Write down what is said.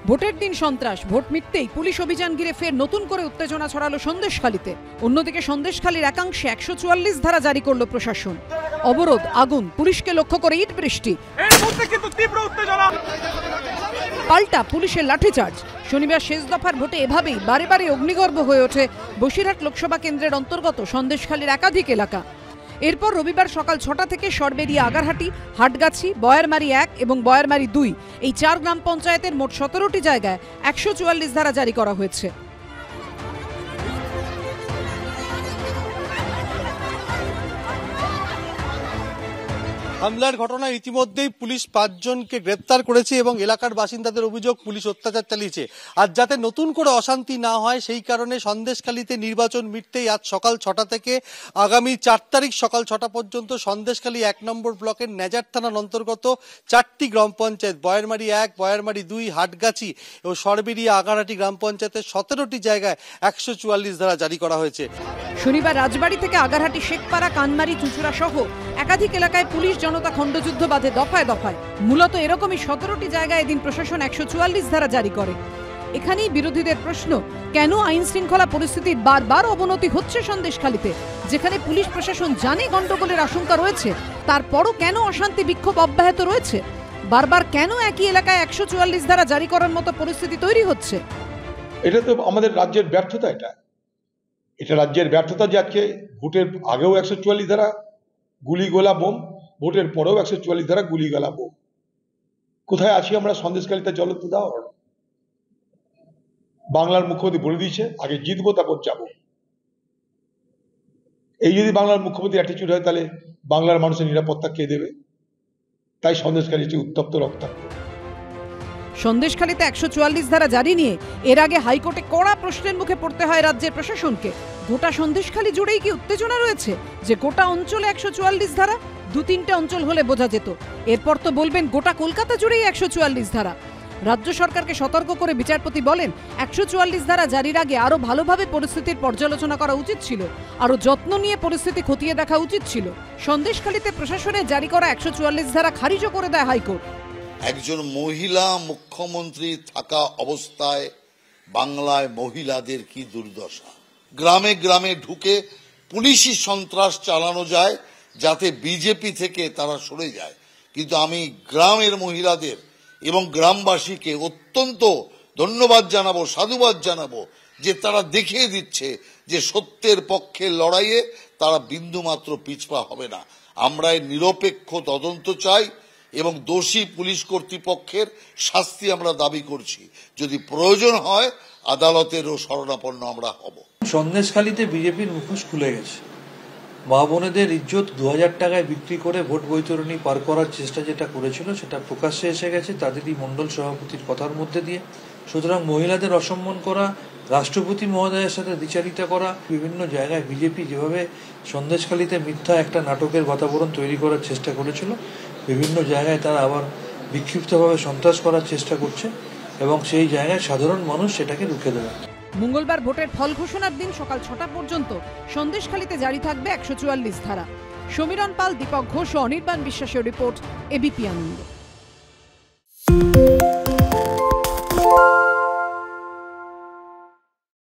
ভোটের দিন সন্ত্রাস, ভোট মিটতেই পুলিশ অভিযান ঘিরে ফের নতুন করে উত্তেজনা ছড়ালো সন্দেশখালীতে। অন্যদিকে সন্দেশখালীর একাংশে 144 ধারা জারি করল প্রশাসন। অবরোধ, আগুন, পুলিশকে লক্ষ্য করে ইট বৃষ্টি, পাল্টা পুলিশের লাঠিচার্জ। শনিবার শেষ দফার ভোটে এভাবেই বারে বারে অগ্নিগর্ভ হয়ে ওঠে বসিরহাট লোকসভা কেন্দ্রের অন্তর্গত সন্দেশখালীর একাধিক এলাকা। এরপর রবিবার সকাল 6টা থেকে সরবেরিয়া, আগারহাটি, হাটগাছি, বয়ারমারি 1 এবং বয়ারমারি 2 এই 4 গ্রাম পঞ্চায়েতের মোট 17টি জায়গায় 144 ধারা জারি করা হয়েছে। হামলার ঘটনায় ইতিমধ্যেই পুলিশ 5 জনকে গ্রেপ্তার করেছে এবং এলাকার বাসিন্দাদের অভিযোগ পুলিশ অত্যাচার চালিয়েছে। আর যাতে নতুন করে অশান্তি না হয় সেই কারণে সন্দেশখালীতে নির্বাচন মিটতেই আজ সকাল 6টা থেকে আগামী 4 তারিখ সকাল 6টা পর্যন্ত সন্দেশখালী 1 নম্বর ব্লকের নেজার থানার অন্তর্গত 4টি গ্রাম পঞ্চায়েত বয়ারমারি 1, বয়ারমারি 2, হাটগাছি ও সরবেরিয়া, আগারহাটি গ্রাম পঞ্চায়েতের 17টি জায়গায় 144 ধারা জারি করা হয়েছে। শনিবার রাজবাড়ী থেকে আগারহাটি, শেখপাড়া, কানমারি, চুঁচুড়া সহ একাধিক এলাকায় পুলিশ জনতা খণ্ডযুদ্ধ বাঁধে দফায় দফায়। মূলত এরকমই 17টি জায়গায় এদিন প্রশাসন 144 ধারা জারি করে। এখানেই বিরোধীদের প্রশ্ন, কেন আইন শৃঙ্খলা পরিস্থিতির বারবার অবনতি হচ্ছে সন্দেশখালীতে, যেখানে পুলিশ প্রশাসন জানে গন্ডগোলের আশঙ্কা রয়েছে, তারপরও কেন অশান্তি বিক্ষোভ অব্যাহত রয়েছে? বারবার কেন একই এলাকায় 144 ধারা জারি করার মতো পরিস্থিতি তৈরি হচ্ছে? এটা তো আমাদের রাজ্যের ব্যর্থতা। এটা রাজ্যের ব্যর্থতা যে আজকে ভোটের আগেও 144 ধারা গুলিগোলা বোম, ভোটের পরেও 144 ধারা গুলিগোলা বোম। কোথায় আছি আমরা? সন্দেশখালীতে জলত্ব দাও। বাংলার মুখ্যমন্ত্রী বলে দিয়েছে আগে জিতবো তারপর যাবো। এই যদি বাংলার মুখ্যমন্ত্রী অ্যাটিটিউড হয় তাহলে বাংলার মানুষের নিরাপত্তা কে দেবে? তাই সন্দেশখালী উত্তপ্ত রক্তাক্ত। সন্দেশখালীতে 144 ধারা জারি নিয়ে এর আগে হাইকোর্টে কড়া প্রশ্নের মুখে পড়তে হয় রাজ্যের প্রশাসনকে। গোটা সন্দেশখালী জুড়েই কি উত্তেজনা রয়েছে যে গোটা অঞ্চলে 144 ধারা? 2-3টে অঞ্চল হলে বোঝা যেত, এরপর তো বলবেন গোটা কলকাতা জুড়েই 144 ধারা। রাজ্য সরকারকে সতর্ক করে বিচারপতি বলেন, 144 ধারা জারির আগে আরো ভালোভাবে পরিস্থিতির পর্যালোচনা করা উচিত ছিল, আরো যত্ন নিয়ে পরিস্থিতি খতিয়ে দেখা উচিত ছিল। সন্দেশখালীতে প্রশাসনের জারি করা 144 ধারা খারিজও করে দেয় হাইকোর্ট। একজন মহিলা মুখ্যমন্ত্রী থাকা অবস্থায় বাংলায় মহিলাদের কি দুর্দশা। গ্রামে গ্রামে ঢুকে পুলিশি সন্ত্রাস চালানো যায় যাতে বিজেপি থেকে তারা সরে যায়। কিন্তু আমি গ্রামের মহিলাদের এবং গ্রামবাসীকে অত্যন্ত ধন্যবাদ জানাবো, সাধুবাদ জানাবো যে তারা দেখিয়ে দিচ্ছে যে সত্যের পক্ষে লড়াইয়ে তারা বিন্দুমাত্র পিছপা হবে না। আমরা এর নিরপেক্ষ তদন্ত চাই এবং দোষী পুলিশ কর্তৃপক্ষের শাস্তি আমরা দাবি করছি। যদি প্রয়োজন হয় আদালতেরও শরণাপন্ন আমরা হব। সন্দেশখালীতে বিজেপির মুখোশ খুলে গেছে। মা বোনেদের ইজ্জত 2000 টাকায় বিক্রি করে ভোট বৈতরণী পার করার চেষ্টা যেটা করেছিল সেটা প্রকাশ্যে এসে গেছে তাদেরই মণ্ডল সভাপতির কথার মধ্যে দিয়ে। সুতরাং মহিলাদের অসম্মান করা, রাষ্ট্রপতি মহোদয়ের সাথে দ্বিচারিতা করা, বিভিন্ন জায়গায় বিজেপি যেভাবে সন্দেশখালীতে মিথ্যা একটা নাটকের বাতাবরণ তৈরি করার চেষ্টা করেছিল, বিভিন্ন জায়গায় তারা আবার বিক্ষিপ্তভাবে সন্ত্রাস করার চেষ্টা করছে এবং সেই জায়গায় সাধারণ মানুষ সেটাকে রুখে দেবে। মঙ্গলবার ভোটের ফল ঘোষণার দিন সকাল 6টা পর্যন্ত সন্দেশখালীতে জারি থাকবে 144 ধারা। সমীরণ পাল, দীপক ঘোষ ও অনির্বাণ বিশ্বাসের রিপোর্ট, এবিপি আনন্দ।